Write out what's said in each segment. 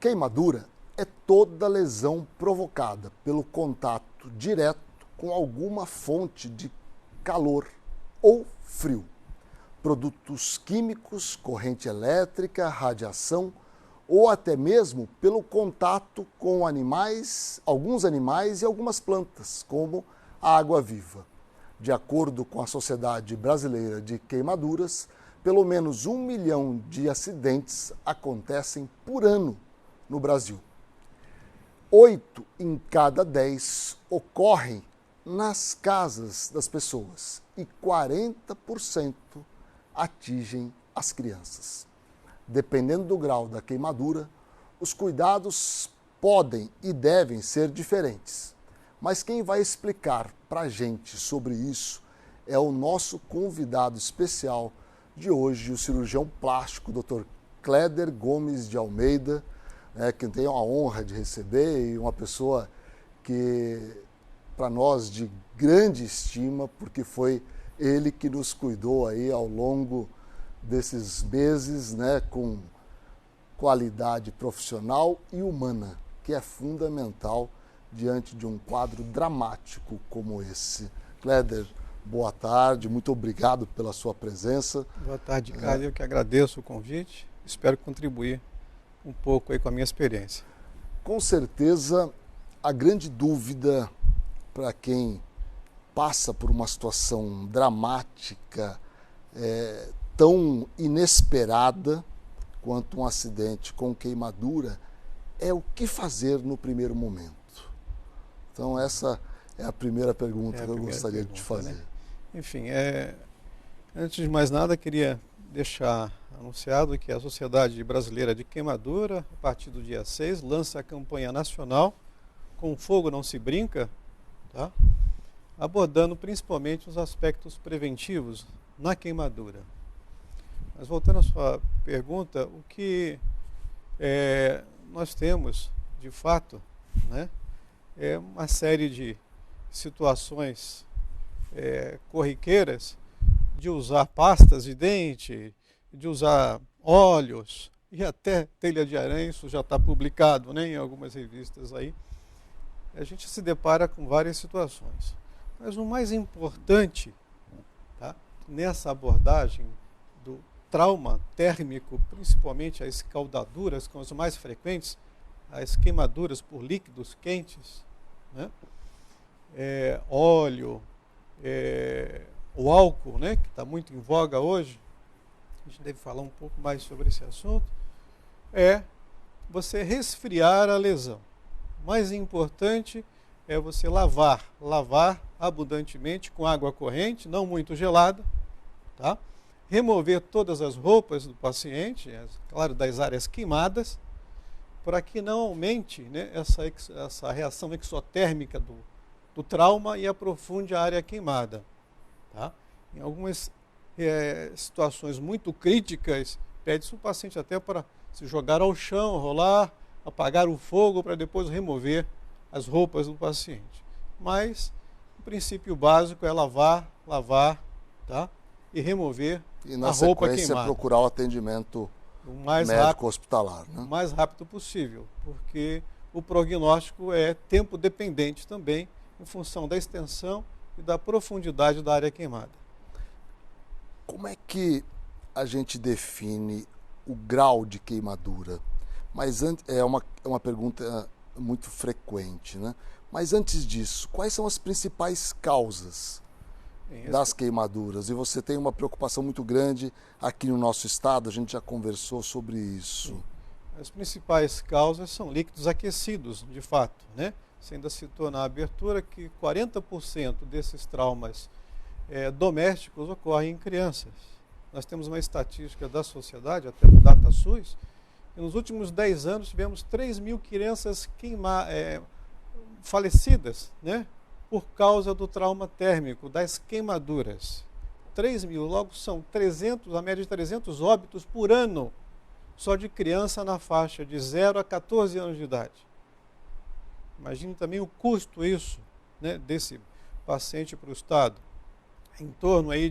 Queimadura é toda lesão provocada pelo contato direto com alguma fonte de calor ou frio. Produtos químicos, corrente elétrica, radiação ou até mesmo pelo contato com animais, alguns animais e algumas plantas, como a água-viva. De acordo com a Sociedade Brasileira de Queimaduras, pelo menos 1 milhão de acidentes acontecem por ano no Brasil. 8 em cada 10 ocorrem nas casas das pessoas e 40% atingem as crianças. Dependendo do grau da queimadura, os cuidados podem e devem ser diferentes. Mas quem vai explicar para a gente sobre isso é o nosso convidado especial de hoje, o cirurgião plástico, Dr. Cléder Gomes de Almeida, que tenho a honra de receber, e uma pessoa que, para nós, de grande estima, porque foi ele que nos cuidou aí ao longo desses meses, com qualidade profissional e humana, que é fundamental diante de um quadro dramático como esse. Cléder, boa tarde, muito obrigado pela sua presença. Boa tarde, Caio. Eu que agradeço o convite, espero contribuir um pouco aí com a minha experiência. Com certeza, a grande dúvida para quem passa por uma situação dramática, tão inesperada quanto um acidente com queimadura, é o que fazer no primeiro momento. Então essa é a primeira pergunta que eu gostaria de te fazer. Né? Enfim, antes de mais nada, queria deixar anunciado que a Sociedade Brasileira de Queimadura, a partir do dia 6, lança a campanha nacional Com Fogo Não Se Brinca, tá? Abordando principalmente os aspectos preventivos na queimadura. Mas voltando à sua pergunta, o que nós temos, de fato, é uma série de situações corriqueiras de usar pastas de dente, de usar óleos e até telha de aranha. Isso já está publicado, em algumas revistas aí. A gente se depara com várias situações. Mas o mais importante, tá, nessa abordagem do trauma térmico, principalmente as escaldaduras, que são as mais frequentes, as queimaduras por líquidos quentes, óleo, o álcool, que está muito em voga hoje, a gente deve falar um pouco mais sobre esse assunto, é você resfriar a lesão. O mais importante é você lavar abundantemente com água corrente, não muito gelada, tá? Remover todas as roupas do paciente, claro, das áreas queimadas, para que não aumente essa reação exotérmica do trauma e aprofunde a área queimada. Tá? Em algumas situações muito críticas, pede-se o paciente até para se jogar ao chão, rolar, apagar o fogo para depois remover as roupas do paciente. Mas o princípio básico é lavar, tá? E remover a roupa queimada. E na sequência procurar o atendimento médico-hospitalar. O mais rápido possível, porque o prognóstico é tempo dependente também, em função da extensão e da profundidade da área queimada. Como é que a gente define o grau de queimadura? Mas é uma pergunta muito frequente, Mas antes disso, quais são as principais causas das queimaduras? E você tem uma preocupação muito grande aqui no nosso estado, a gente já conversou sobre isso. Sim. As principais causas são líquidos aquecidos, de fato, Você ainda citou na abertura que 40% desses traumas domésticos ocorrem em crianças. Nós temos uma estatística da sociedade, até do DataSUS, e nos últimos 10 anos tivemos 3 mil crianças falecidas, por causa do trauma térmico, das queimaduras. 3 mil, logo são 300, a média de 300 óbitos por ano, só de criança na faixa de 0 a 14 anos de idade. Imagine também o custo desse paciente para o Estado. Em torno aí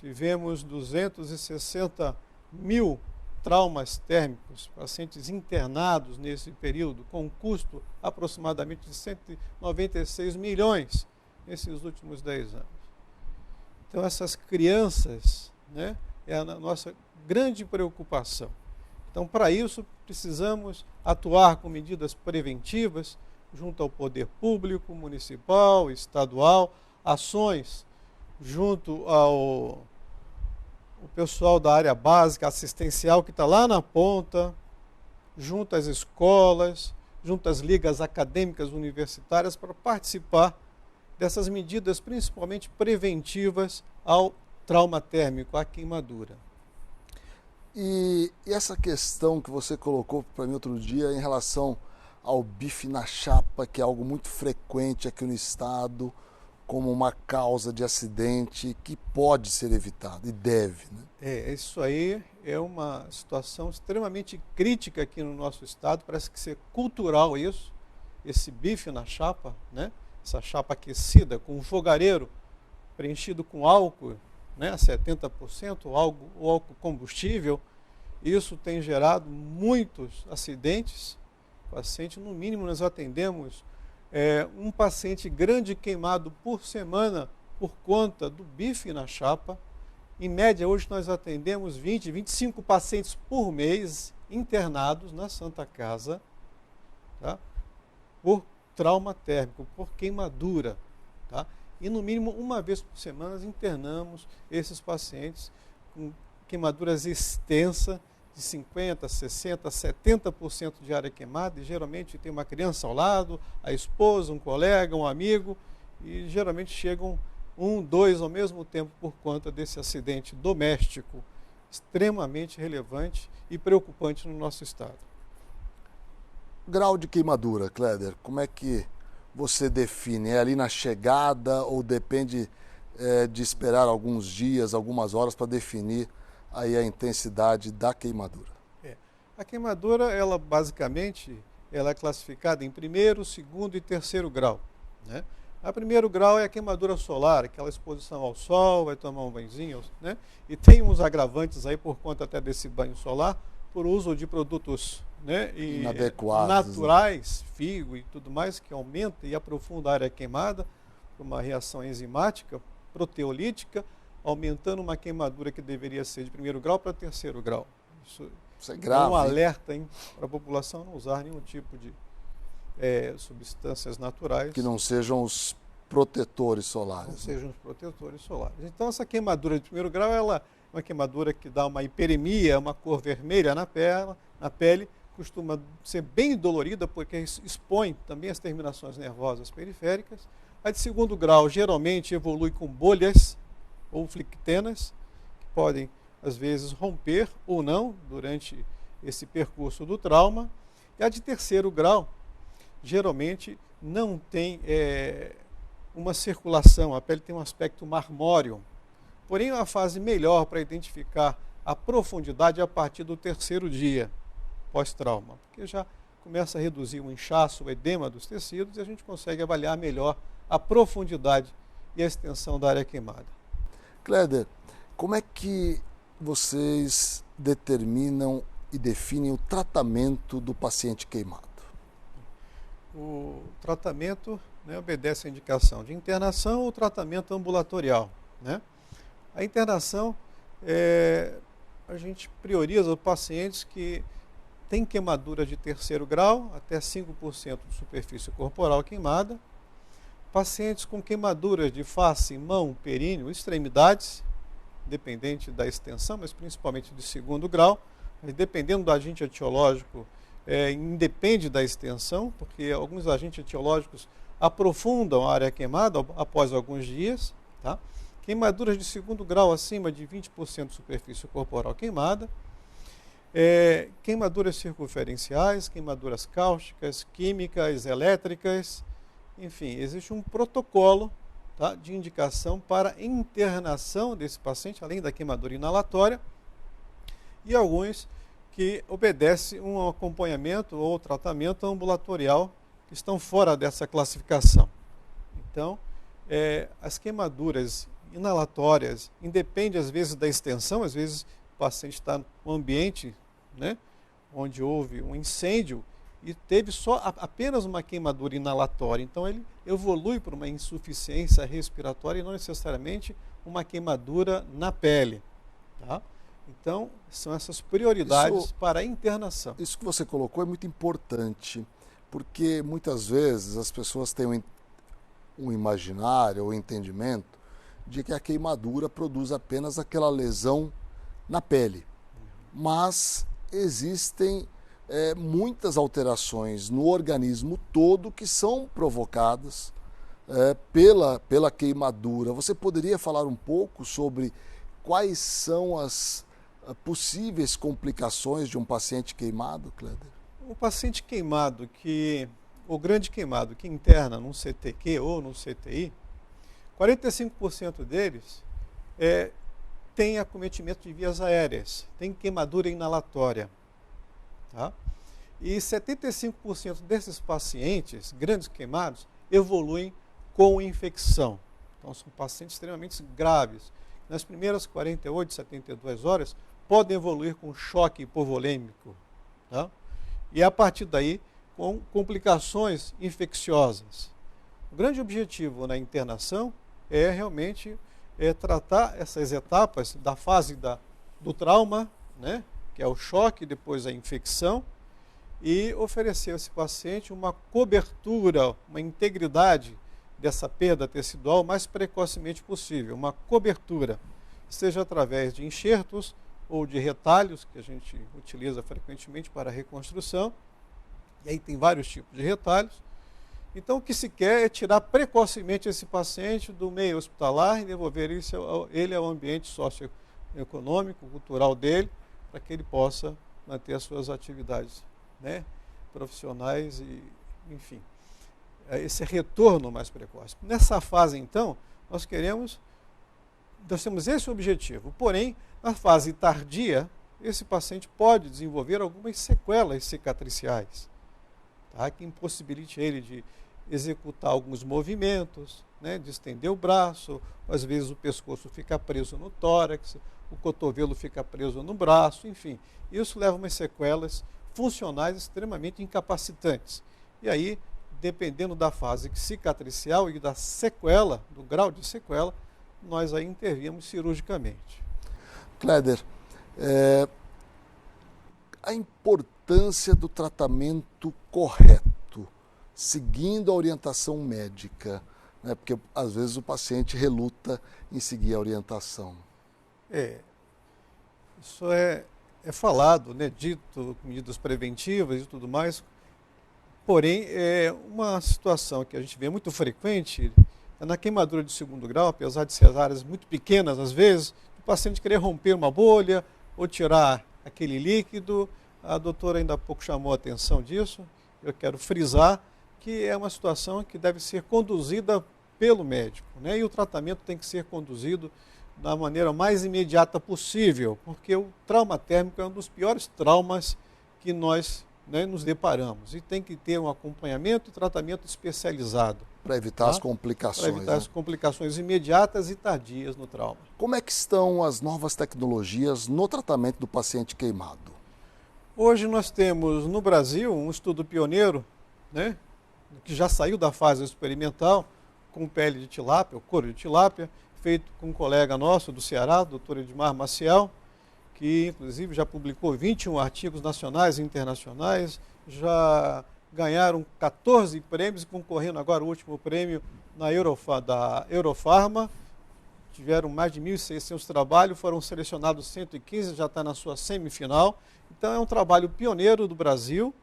tivemos 260 mil traumas térmicos, pacientes internados nesse período, com um custo aproximadamente de 196 milhões nesses últimos 10 anos. Então, essas crianças, né, é a nossa grande preocupação. Então, para isso, precisamos atuar com medidas preventivas junto ao poder público, municipal, estadual, ações junto ao o pessoal da área básica, assistencial, que está lá na ponta, junto às escolas, junto às ligas acadêmicas universitárias, para participar dessas medidas, principalmente preventivas ao trauma térmico, à queimadura. E essa questão que você colocou para mim outro dia em relação ao bife na chapa, que é algo muito frequente aqui no estado, como uma causa de acidente que pode ser evitado e deve, né? Isso aí é uma situação extremamente crítica aqui no nosso estado, parece que ser cultural isso, esse bife na chapa, né? Essa chapa aquecida com um fogareiro preenchido com álcool, né? 70%, o álcool combustível, isso tem gerado muitos acidentes. Paciente, no mínimo nós atendemos um paciente grande queimado por semana por conta do bife na chapa. Em média, hoje nós atendemos 20, 25 pacientes por mês internados na Santa Casa, tá? Por trauma térmico, por queimadura. Tá? E no mínimo uma vez por semana nós internamos esses pacientes com queimaduras extensas, de 50%, 60%, 70% de área queimada, e geralmente tem uma criança ao lado, a esposa, um colega, um amigo, e geralmente chegam 1, 2 ao mesmo tempo por conta desse acidente doméstico extremamente relevante e preocupante no nosso estado. Grau de queimadura, Cléder, como é que você define? É ali na chegada ou depende de esperar alguns dias, algumas horas para definir aí a intensidade da queimadura? A queimadura, ela basicamente, ela é classificada em primeiro, segundo e terceiro grau, né? A primeiro grau é a queimadura solar, aquela exposição ao sol, vai tomar um banhozinho, né? E tem uns agravantes aí por conta até desse banho solar, por uso de produtos, né, inadequados, naturais, figo e tudo mais, que aumenta e aprofunda a área queimada, por uma reação enzimática, proteolítica, aumentando uma queimadura que deveria ser de primeiro grau para terceiro grau. Isso é grave. É um alerta para a população não usar nenhum tipo de substâncias naturais. Que não sejam os protetores solares. Não sejam os protetores solares. Então, essa queimadura de primeiro grau, ela é uma queimadura que dá uma hiperemia, uma cor vermelha na pele, costuma ser bem dolorida, porque expõe também as terminações nervosas periféricas. A de segundo grau, geralmente, evolui com bolhas ou flictenas, que podem, às vezes, romper ou não durante esse percurso do trauma. E a de terceiro grau, geralmente, não tem uma circulação, a pele tem um aspecto marmóreo. Porém, é uma fase melhor para identificar a profundidade a partir do terceiro dia pós-trauma, porque já começa a reduzir o inchaço, o edema dos tecidos, e a gente consegue avaliar melhor a profundidade e a extensão da área queimada. Cléder, como é que vocês determinam e definem o tratamento do paciente queimado? O tratamento, né, obedece à indicação de internação ou tratamento ambulatorial, né? A internação, a gente prioriza pacientes que têm queimadura de terceiro grau, até 5% de superfície corporal queimada, pacientes com queimaduras de face, mão, períneo, extremidades, dependente da extensão, mas principalmente de segundo grau, mas dependendo do agente etiológico, independe da extensão, porque alguns agentes etiológicos aprofundam a área queimada após alguns dias, tá? Queimaduras de segundo grau acima de 20% de superfície corporal queimada, queimaduras circunferenciais, queimaduras cáusticas, químicas, elétricas, enfim, existe um protocolo, tá, de indicação para internação desse paciente, além da queimadura inalatória, e alguns que obedecem um acompanhamento ou tratamento ambulatorial que estão fora dessa classificação. Então, as queimaduras inalatórias independem às vezes da extensão, às vezes o paciente está num ambiente né, onde houve um incêndio e teve só apenas uma queimadura inalatória. Então ele evolui para uma insuficiência respiratória e não necessariamente uma queimadura na pele. Tá? Então, são essas prioridades para a internação. Isso que você colocou é muito importante, porque muitas vezes as pessoas têm um imaginário ou entendimento de que a queimadura produz apenas aquela lesão na pele. Mas existem muitas alterações no organismo todo que são provocadas pela queimadura. Você poderia falar um pouco sobre quais são as possíveis complicações de um paciente queimado, Cléder? O paciente queimado, o grande queimado que interna num CTQ ou no CTI, 45% deles tem acometimento de vias aéreas, tem queimadura inalatória. Tá? E 75% desses pacientes, grandes queimados, evoluem com infecção. Então, são pacientes extremamente graves. Nas primeiras 48, 72 horas, podem evoluir com choque hipovolêmico. Tá? E a partir daí, com complicações infecciosas. O grande objetivo na internação é realmente tratar essas etapas da fase do trauma, né, que é o choque, depois a infecção, e oferecer a esse paciente uma cobertura, uma integridade dessa perda tecidual o mais precocemente possível, uma cobertura, seja através de enxertos ou de retalhos, que a gente utiliza frequentemente para a reconstrução, e aí tem vários tipos de retalhos. Então, o que se quer é tirar precocemente esse paciente do meio hospitalar e devolver ele ao ambiente socioeconômico, cultural dele, para que ele possa manter as suas atividades, né, profissionais e, enfim, esse retorno mais precoce. Nessa fase, então, nós temos esse objetivo. Porém, na fase tardia, esse paciente pode desenvolver algumas sequelas cicatriciais, tá, que impossibilite ele de executar alguns movimentos, né, de estender o braço, às vezes o pescoço fica preso no tórax, o cotovelo fica preso no braço, enfim. Isso leva a umas sequelas funcionais extremamente incapacitantes. E aí, dependendo da fase cicatricial e da sequela, do grau de sequela, nós aí intervimos cirurgicamente. Cléder, a importância do tratamento correto, seguindo a orientação médica, né? Porque às vezes o paciente reluta em seguir a orientação. Isso é falado, né, dito, medidas preventivas e tudo mais, porém é uma situação que a gente vê muito frequente, na queimadura de segundo grau, apesar de ser áreas muito pequenas às vezes, o paciente querer romper uma bolha ou tirar aquele líquido. A doutora ainda há pouco chamou a atenção disso, eu quero frisar que é uma situação que deve ser conduzida pelo médico, né? E o tratamento tem que ser conduzido da maneira mais imediata possível, porque o trauma térmico é um dos piores traumas que nós, né, nos deparamos, e tem que ter um acompanhamento e tratamento especializado. Para evitar as complicações. Para evitar as complicações imediatas e tardias no trauma. Como é que estão as novas tecnologias no tratamento do paciente queimado? Hoje nós temos no Brasil um estudo pioneiro, né, que já saiu da fase experimental, com pele de tilápia, ou couro de tilápia, feito com um colega nosso do Ceará, o Dr. Edmar Maciel, que inclusive já publicou 21 artigos nacionais e internacionais, já ganharam 14 prêmios, concorrendo agora o último prêmio da Eurofarma, tiveram mais de 1.600 trabalhos, foram selecionados 115, já está na sua semifinal. Então é um trabalho pioneiro do Brasil,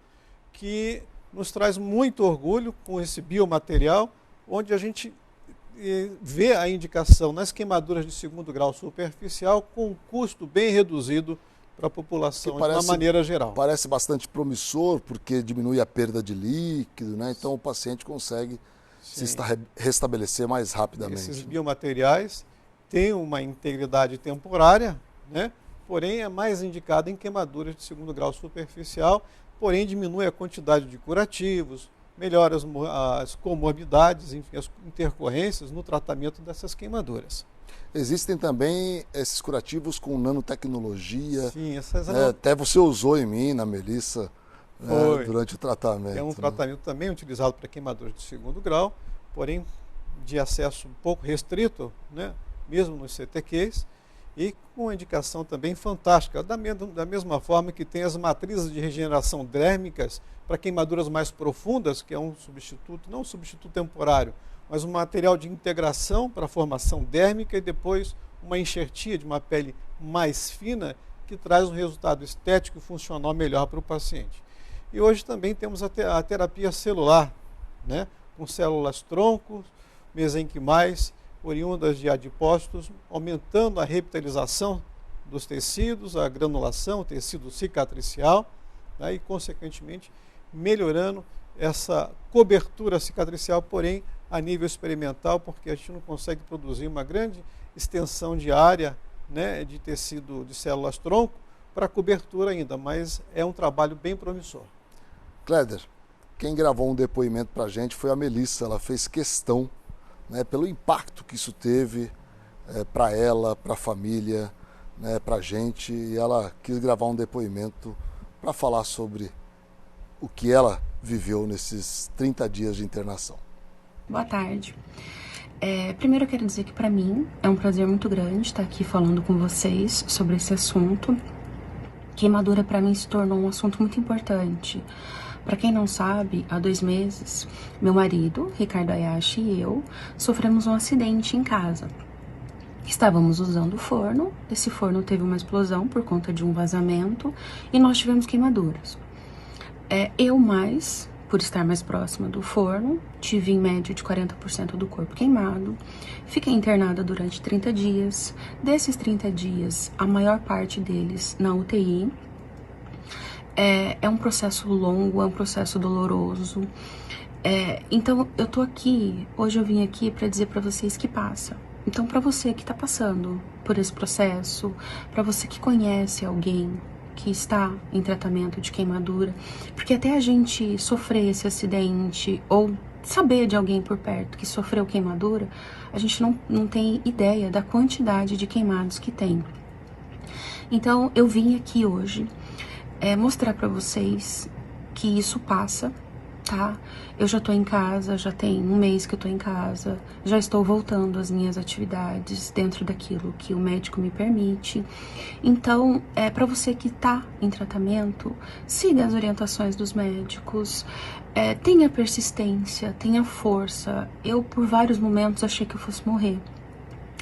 que nos traz muito orgulho com esse biomaterial, onde a gente vê a indicação nas queimaduras de segundo grau superficial com um custo bem reduzido para a população de uma maneira geral. Parece bastante promissor, porque diminui a perda de líquido, né? Então o paciente consegue se restabelecer mais rapidamente. Esses biomateriais têm uma integridade temporária, né? Porém é mais indicado em queimaduras de segundo grau superficial, porém diminui a quantidade de curativos, melhora as comorbidades, enfim, as intercorrências no tratamento dessas queimaduras. Existem também esses curativos com nanotecnologia. Sim, essas até você usou em mim, na Melissa, durante o tratamento. É um tratamento também utilizado para queimaduras de segundo grau, porém de acesso um pouco restrito, né, mesmo nos CTQs, e com uma indicação também fantástica, da mesma forma que tem as matrizes de regeneração dérmicas para queimaduras mais profundas, que é um substituto, não um substituto temporário, mas um material de integração para a formação dérmica e depois uma enxertia de uma pele mais fina que traz um resultado estético e funcional melhor para o paciente. E hoje também temos a terapia celular, né, com células troncos, mesenquimais, oriundas de adipócitos, aumentando a revitalização dos tecidos, a granulação, o tecido cicatricial, né, e, consequentemente, melhorando essa cobertura cicatricial, porém, a nível experimental, porque a gente não consegue produzir uma grande extensão de área, né, de tecido de células tronco para cobertura ainda, mas é um trabalho bem promissor. Cléder, quem gravou um depoimento para a gente foi a Melissa. Ela fez questão, né, pelo impacto que isso teve para ela, para a família, né, para a gente, e ela quis gravar um depoimento para falar sobre o que ela viveu nesses 30 dias de internação. Boa tarde. Primeiro eu quero dizer que para mim é um prazer muito grande estar aqui falando com vocês sobre esse assunto. Queimadura para mim se tornou um assunto muito importante. Para quem não sabe, há 2 meses, meu marido, Ricardo Ayashi, e eu sofremos um acidente em casa. Estávamos usando o forno, esse forno teve uma explosão por conta de um vazamento e nós tivemos queimaduras. Por estar mais próxima do forno, tive em média de 40% do corpo queimado, fiquei internada durante 30 dias. Desses 30 dias, a maior parte deles na UTI. É um processo longo, é um processo doloroso. Então, eu tô aqui, hoje eu vim aqui para dizer para vocês que passa. Então, para você que tá passando por esse processo, para você que conhece alguém que está em tratamento de queimadura, porque até a gente sofrer esse acidente ou saber de alguém por perto que sofreu queimadura, a gente não tem ideia da quantidade de queimados que tem. Então, eu vim aqui hoje mostrar para vocês que isso passa, tá? Eu já tô em casa, já tem 1 mês que eu tô em casa, já estou voltando às minhas atividades dentro daquilo que o médico me permite. Então, para você que tá em tratamento, siga as orientações dos médicos, tenha persistência, tenha força. Eu, por vários momentos, achei que eu fosse morrer,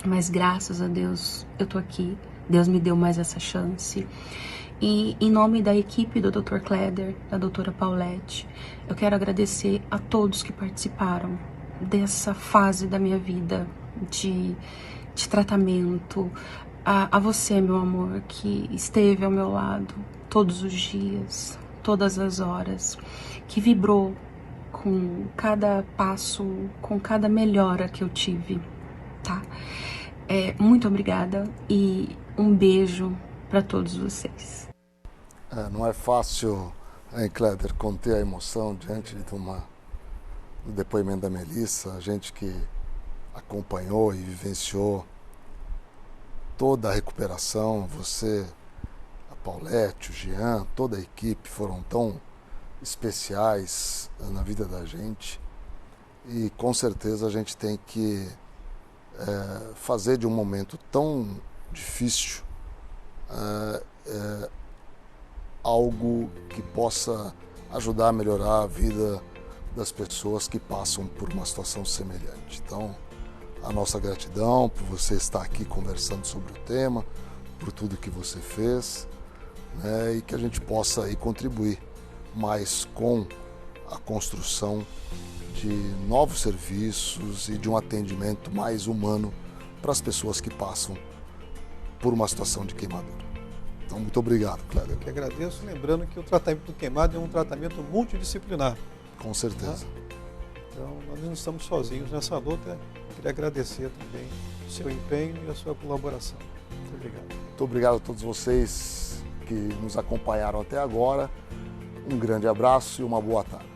mas graças a Deus eu tô aqui, Deus me deu mais essa chance. E em nome da equipe do Dr. Cléder, da doutora Paulette, eu quero agradecer a todos que participaram dessa fase da minha vida de tratamento, a você, meu amor, que esteve ao meu lado todos os dias, todas as horas, que vibrou com cada passo, com cada melhora que eu tive, tá? Muito obrigada e um beijo para todos vocês. Não é fácil, hein, Cléder, conter a emoção diante do depoimento da Melissa, a gente que acompanhou e vivenciou toda a recuperação, você, a Paulette, o Jean, toda a equipe foram tão especiais na vida da gente, e com certeza a gente tem que fazer de um momento tão difícil algo que possa ajudar a melhorar a vida das pessoas que passam por uma situação semelhante. Então, a nossa gratidão por você estar aqui conversando sobre o tema, por tudo que você fez, né, e que a gente possa aí contribuir mais com a construção de novos serviços e de um atendimento mais humano para as pessoas que passam por uma situação de queimadura. Então, muito obrigado, Cléder. Eu que agradeço, lembrando que o tratamento do queimado é um tratamento multidisciplinar. Com certeza. Então, nós não estamos sozinhos nessa luta. Queria agradecer também o seu empenho e a sua colaboração. Muito obrigado. Muito obrigado a todos vocês que nos acompanharam até agora. Um grande abraço e uma boa tarde.